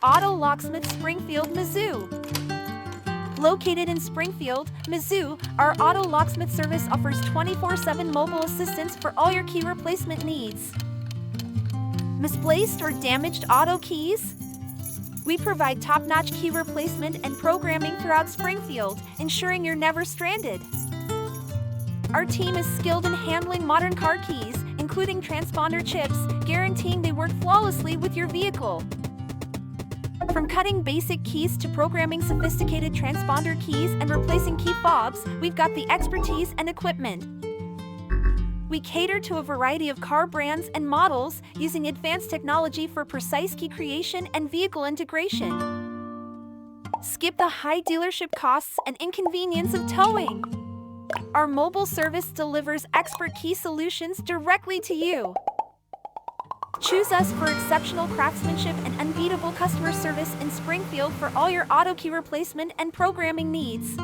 Auto Locksmith Springfield, Mizzou. Located in Springfield, Mizzou, our Auto Locksmith service offers 24/7 mobile assistance for all your key replacement needs. Misplaced or damaged auto keys? We provide top-notch key replacement and programming throughout Springfield, ensuring you're never stranded. Our team is skilled in handling modern car keys, including transponder chips, guaranteeing they work flawlessly with your vehicle. From cutting basic keys to programming sophisticated transponder keys and replacing key fobs, we've got the expertise and equipment. We cater to a variety of car brands and models, using advanced technology for precise key creation and vehicle integration. Skip the high dealership costs and inconvenience of towing. Our mobile service delivers expert key solutions directly to you. Choose us for exceptional craftsmanship and unbeatable customer service in Springfield for all your auto key replacement and programming needs.